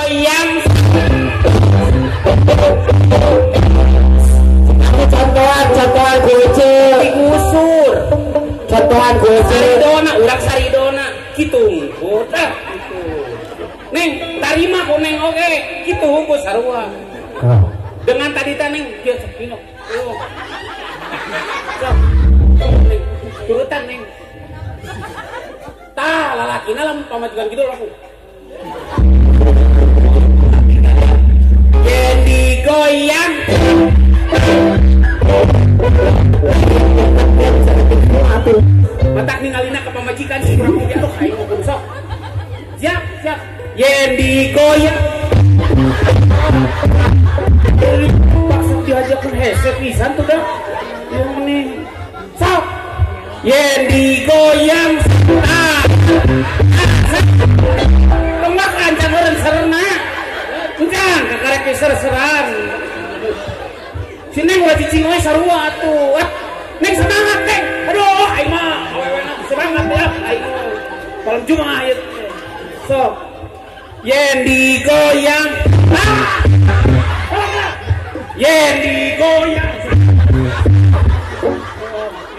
digoyang contohan goce digusur contohan goce saridona urang saridona kitu tah gitu neng tarima ku neng oke kitu ku sarua dengan tadi neng dia sepino turutan neng tah lalakina lamun pamajikan gitu langsung jadi goyang matak ningalina ke pamajikan si kurang mobil tuh kayak ngobrol sok siap yen digoyang maksud diajakkan hese pisan tuh dah yang ini sok yen digoyang tembak ancang orang serena enggak kakarek ser-seran si neng udah cicing we sarua atuh neng semangat neng aduh aing mah awewe semangat ya aing malam Jumat sok yen digoyang yen digoyang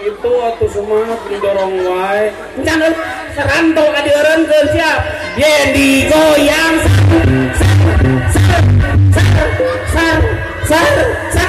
itu atuh semangat didorong wae encan serantau adeureunkeun siap yen digoyang sar